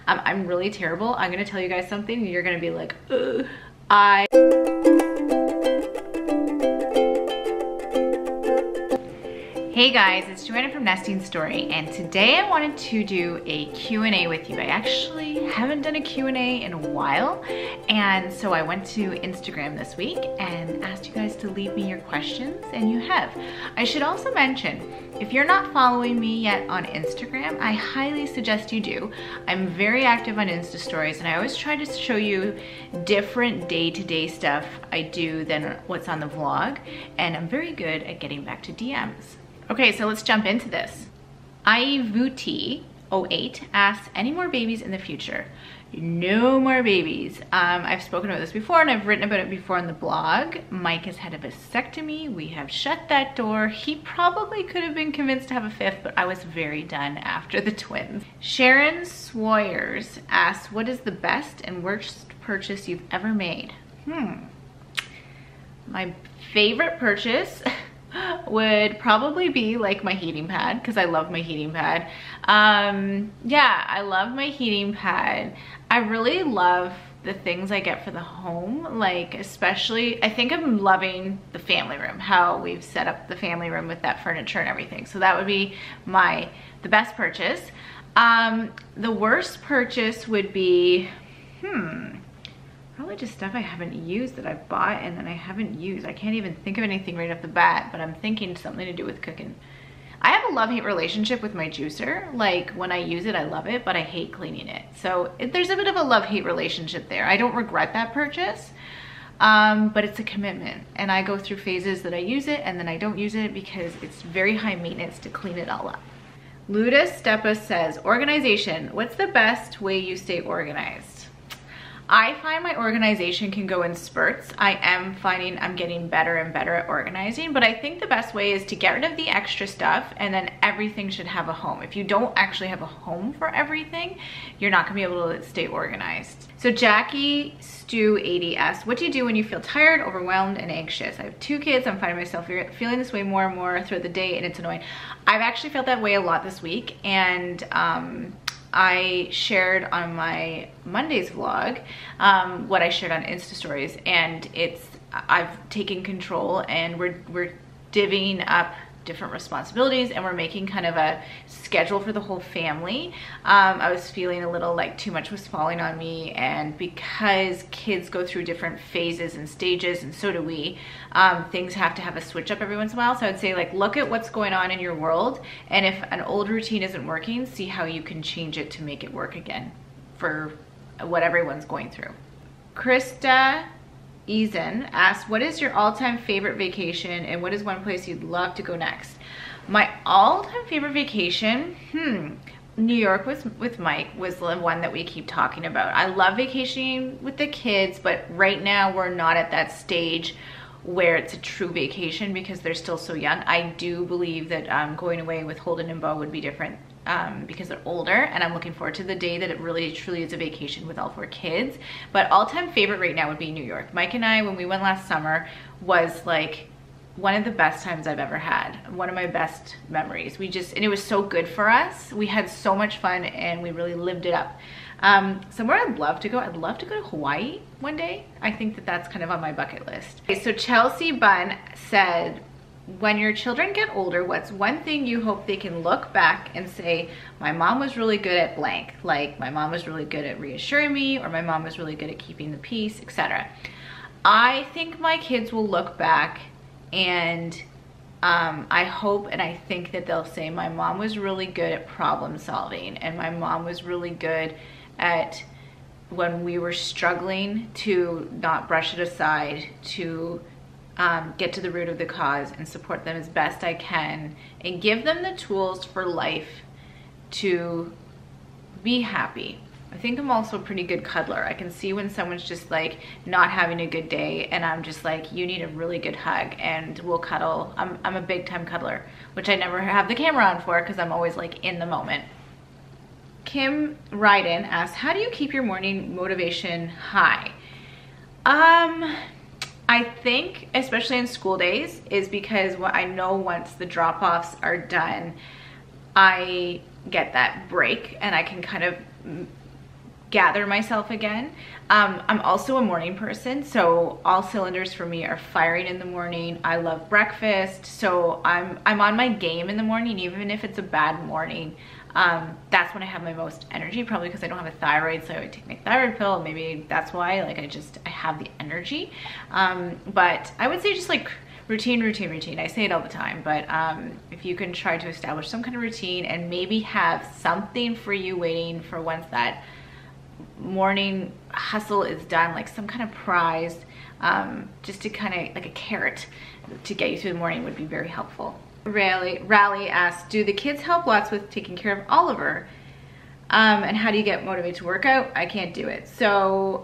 I'm really terrible. I'm gonna tell you guys something and you're gonna be like, ugh. Hey guys, it's Joanna from Nesting Story, and today I wanted to do a Q&A with you. I actually haven't done a Q&A in a while, and so I went to Instagram this week and asked you guys to leave me your questions, and you have. I should also mention, if you're not following me yet on Instagram, I highly suggest you do. I'm very active on Insta Stories, and I always try to show you different day-to-day stuff I do than what's on the vlog, and I'm very good at getting back to DMs. Okay, so let's jump into this. Ivuti08 asks, any more babies in the future? No more babies. I've spoken about this before and I've written about it before on the blog. Mike has had a vasectomy. We have shut that door. He probably could have been convinced to have a fifth, but I was very done after the twins. Sharon Swyers asks, what is the best and worst purchase you've ever made? My favorite purchase would probably be like my heating pad, because I love my heating pad. Yeah, I love my heating pad. I really love the things I get for the home, like especially, I think I'm loving the family room, how we've set up the family room with that furniture and everything. So that would be the best purchase. The worst purchase would be, probably just stuff I haven't used that I've bought and then I haven't used. I can't even think of anything right off the bat, but I'm thinking something to do with cooking. I have a love-hate relationship with my juicer. Like when I use it, I love it, but I hate cleaning it. So there's a bit of a love-hate relationship there. I don't regret that purchase, but it's a commitment. And I go through phases that I use it and then I don't use it because it's very high maintenance to clean it all up. Luda Stepa says, organization, what's the best way you stay organized? I find my organization can go in spurts. I am finding I'm getting better and better at organizing, but I think the best way is to get rid of the extra stuff and then everything should have a home. If you don't actually have a home for everything, you're not gonna be able to stay organized. So Jackie Stu 80 asks, what do you do when you feel tired, overwhelmed, and anxious? I have 2 kids. I'm finding myself feeling this way more and more throughout the day, and it's annoying. I've actually felt that way a lot this week, and I shared on my Monday's vlog what I shared on Insta Stories, and I've taken control and we're divvying up different responsibilities and we're making kind of a schedule for the whole family. I was feeling a little like too much was falling on me, and because kids go through different phases and stages, and so do we, things have to have a switch up every once in a while. So I would say, like, look at what's going on in your world, and if an old routine isn't working, see how you can change it to make it work again for what everyone's going through. Krista Eason asks, what is your all-time favorite vacation and what is one place you'd love to go next? My all-time favorite vacation, New York with Mike was the one that we keep talking about. I love vacationing with the kids, but right now we're not at that stage where it's a true vacation because they're still so young. I do believe that going away with Holden and Bo would be different because they're older, and I'm looking forward to the day that it really truly is a vacation with all 4 kids. But all-time favorite right now would be New York. Mike and I, when we went last summer, was like one of the best times I've ever had. One of my best memories. And it was so good for us. We had so much fun and we really lived it up. Somewhere I'd love to go to Hawaii one day. I think that that's kind of on my bucket list. Okay, so Chelsea Bunn said, when your children get older, what's one thing you hope they can look back and say, my mom was really good at blank, like my mom was really good at reassuring me, or my mom was really good at keeping the peace, etc. I think my kids will look back and I hope and I think that they'll say my mom was really good at problem solving, and my mom was really good at, when we were struggling, to not brush it aside, to get to the root of the cause and support them as best I can and give them the tools for life to be happy. I think I'm also a pretty good cuddler. I can see when someone's just like not having a good day and I'm just like, you need a really good hug, and we'll cuddle. I'm a big time cuddler, which I never have the camera on for because I'm always like in the moment. Kim Ryden asks, how do you keep your morning motivation high? I think, especially in school days, is because what I know once the drop-offs are done, I get that break and I can kind of gather myself again. I'm also a morning person, so all cylinders for me are firing in the morning. I love breakfast, so I'm on my game in the morning, even if it's a bad morning. That's when I have my most energy, probably because I don't have a thyroid, so I would take my thyroid pill. Maybe that's why, like, I have the energy. But I would say just like routine. I say it all the time, but if you can try to establish some kind of routine and maybe have something for you waiting for once that morning hustle is done, like some kind of prize, just to kind of like a carrot to get you through the morning would be very helpful. Rally asks, do the kids help lots with taking care of Oliver? And how do you get motivated to work out? I can't do it. So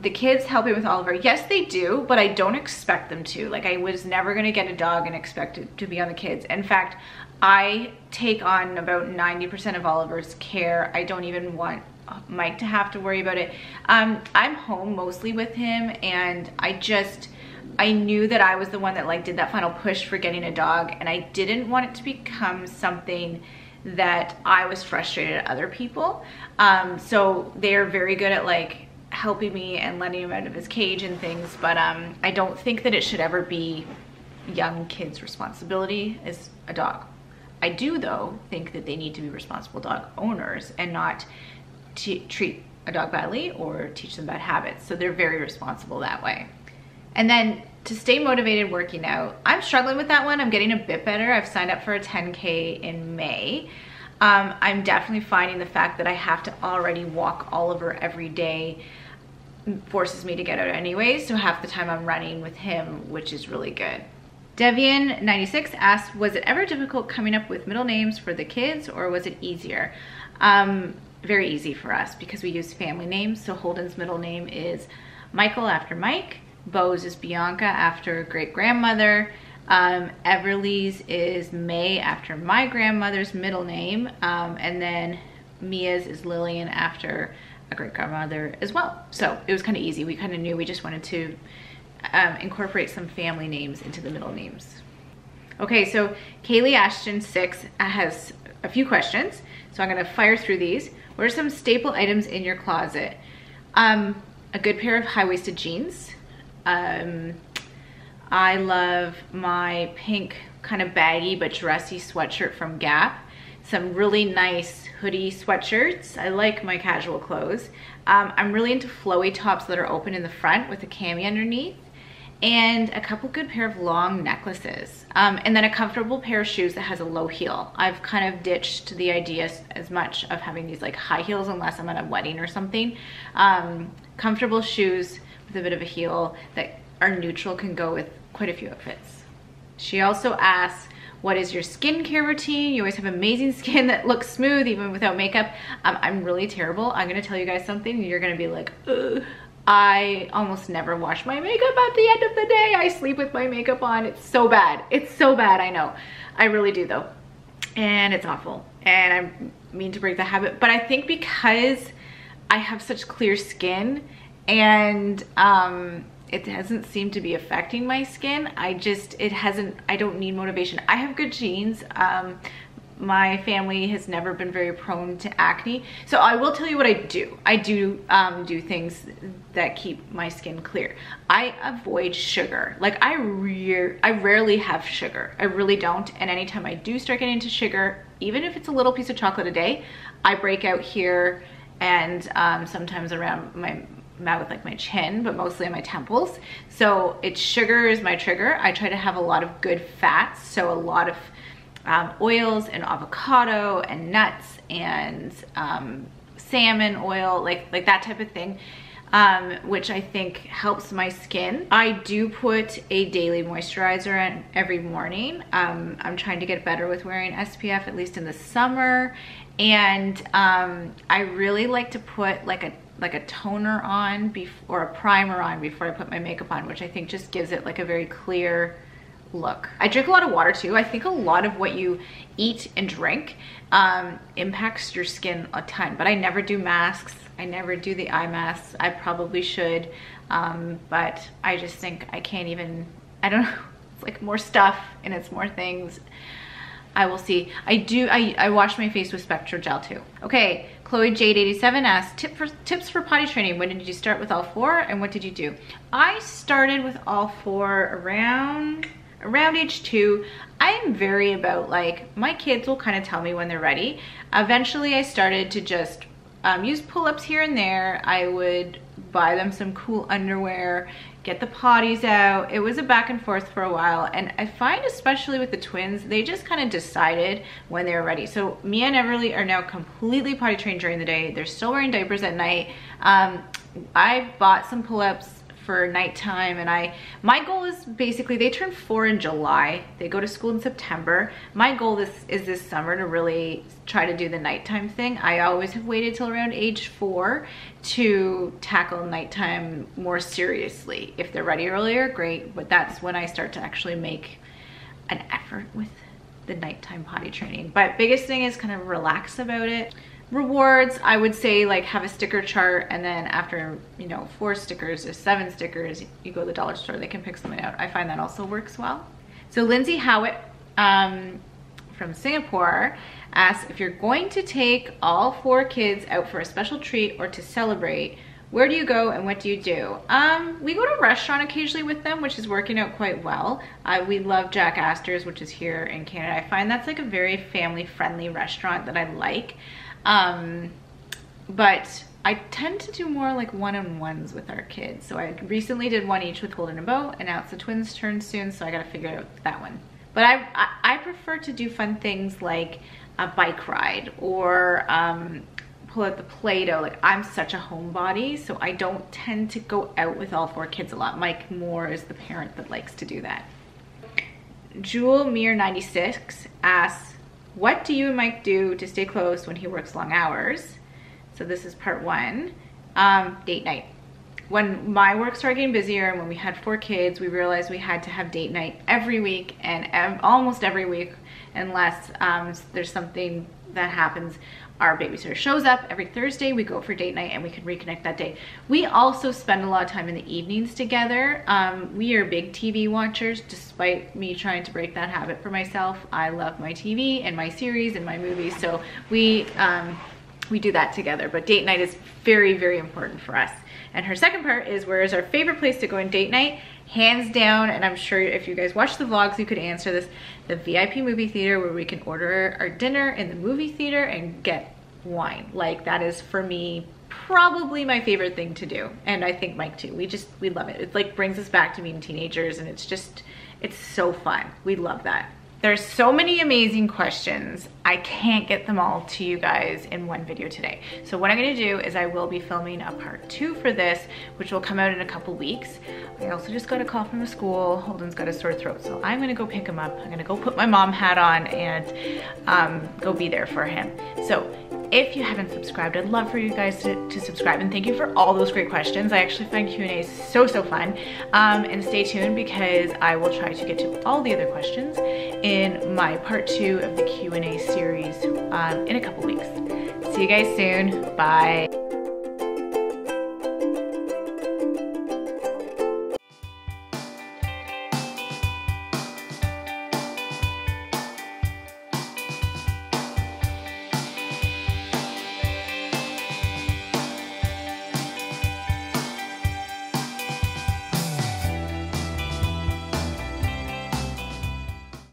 the kids helping with Oliver, yes they do, but I don't expect them to. Like, I was never gonna get a dog and expect it to be on the kids. In fact, I take on about 90% of Oliver's care. I don't even want Mike to have to worry about it. I'm home mostly with him, and I knew that I was the one that like did that final push for getting a dog, and I didn't want it to become something that I was frustrated at other people. So they're very good at like helping me and letting him out of his cage and things, but I don't think that it should ever be young kids' responsibility as a dog. I do though think that they need to be responsible dog owners and not treat a dog badly or teach them bad habits. So they're very responsible that way. And then to stay motivated working out, I'm struggling with that one. I'm getting a bit better. I've signed up for a 10K in May. I'm definitely finding the fact that I have to already walk Oliver every day forces me to get out anyway. So half the time I'm running with him, which is really good. Devian96 asks, was it ever difficult coming up with middle names for the kids, or was it easier? Very easy for us because we use family names. So Holden's middle name is Michael after Mike. Bo's is Bianca after great grandmother. Everly's is May after my grandmother's middle name. And then Mia's is Lillian after a great grandmother as well. So it was kind of easy. We kind of knew we just wanted to incorporate some family names into the middle names. Okay, so Kaylee Ashton 6 has a few questions. So I'm gonna fire through these. What are some staple items in your closet? A good pair of high-waisted jeans. I love my pink kind of baggy but dressy sweatshirt from Gap. Some really nice hoodie sweatshirts. I like my casual clothes. I'm really into flowy tops that are open in the front with a cami underneath, and a couple good pair of long necklaces. And then a comfortable pair of shoes that has a low heel. I've kind of ditched the idea as much of having these like high heels unless I'm at a wedding or something. Comfortable shoes with a bit of a heel that are neutral can go with quite a few outfits. She also asks, what is your skincare routine? You always have amazing skin that looks smooth even without makeup. I'm really terrible. I'm gonna tell you guys something and you're gonna be like, ugh. I almost never wash my makeup at the end of the day. I sleep with my makeup on. It's so bad. It's so bad, I know. I really do though. And it's awful. And I mean to break the habit, but I think because I have such clear skin and it hasn't seemed to be affecting my skin. I don't need motivation. I have good genes. My family has never been very prone to acne. So I will tell you what I do. I do do things that keep my skin clear. I avoid sugar. Like I rarely have sugar. I really don't. And anytime I do start getting into sugar, even if it's a little piece of chocolate a day, I break out here and sometimes around my mouth, like my chin, but mostly on my temples. So sugar is my trigger. I try to have a lot of good fats. So a lot of oils and avocado and nuts and salmon oil, like that type of thing, which I think helps my skin. I do put a daily moisturizer on every morning. I'm trying to get better with wearing SPF, at least in the summer. And I really like to put like a toner on or a primer on before I put my makeup on, which I think just gives it like a very clear look. I drink a lot of water too. I think a lot of what you eat and drink impacts your skin a ton, but I never do masks. I never do the eye masks. I probably should, but I just think I can't even, I don't know, it's like more stuff and it's more things. I will see. I wash my face with Spectra Gel too. Okay, Chloe Jade 87 asks, tips for potty training. When did you start with all 4 and what did you do? I started with all 4 around age 2. I'm very about like, my kids will kind of tell me when they're ready. Eventually I started to just use pull-ups here and there. I would buy them some cool underwear, get the potties out. It was a back and forth for a while, and I find especially with the twins, they just kind of decided when they were ready. So Mia and Everly are now completely potty trained during the day. They're still wearing diapers at night. I bought some pull-ups for nighttime, and my goal is basically, they turn 4 in July, they go to school in September. My goal is this summer to really try to do the nighttime thing. I always have waited till around age 4 to tackle nighttime more seriously. If they're ready earlier, great, but that's when I start to actually make an effort with the nighttime potty training. But biggest thing is kind of relax about it. Rewards, I would say, like, have a sticker chart, and then after, you know, 4 stickers or 7 stickers, you go to the dollar store, they can pick something out. I find that also works well. So Lindsay Howitt from Singapore asks, if you're going to take all 4 kids out for a special treat or to celebrate, where do you go and what do you do? We go to a restaurant occasionally with them, which is working out quite well. We love Jack Astor's, which is here in Canada. I find that's like a very family-friendly restaurant that I like. But I tend to do more like one-on-ones with our kids. So I recently did one each with Golden and Bo, and now it's the twins' turn soon, so I gotta figure out that one. But I prefer to do fun things like a bike ride or pull out the Play-Doh. Like, I'm such a homebody, so I don't tend to go out with all 4 kids a lot. Mike Moore is the parent that likes to do that. Jewel Mir 96 asks, what do you and Mike do to stay close when he works long hours? So this is part 1. Date night. When my work started getting busier and when we had 4 kids, we realized we had to have date night every week, and almost every week, unless there's something that happens. Our babysitter shows up every Thursday, we go for date night, and we can reconnect that day. We also spend a lot of time in the evenings together. We are big TV watchers, despite me trying to break that habit for myself. I love my TV and my series and my movies, so we do that together. But date night is very, very important for us. And her second part is, where is our favorite place to go on date night? Hands down, and I'm sure if you guys watch the vlogs, you could answer this, the VIP movie theater, where we can order our dinner in the movie theater and get wine. Like, that is, for me, probably my favorite thing to do. And I think Mike too. We love it. It like brings us back to being teenagers, and it's so fun. We love that. There's so many amazing questions. I can't get them all to you guys in one video today. So what I'm gonna do is I will be filming a part 2 for this, which will come out in a couple weeks. I also just got a call from the school. Holden's got a sore throat, so I'm gonna go pick him up. I'm gonna go put my mom hat on and go be there for him. So if you haven't subscribed, I'd love for you guys to subscribe, and thank you for all those great questions. I actually find Q&As so fun. And stay tuned, because I will try to get to all the other questions in my part 2 of the Q&A series in a couple weeks. See you guys soon. Bye.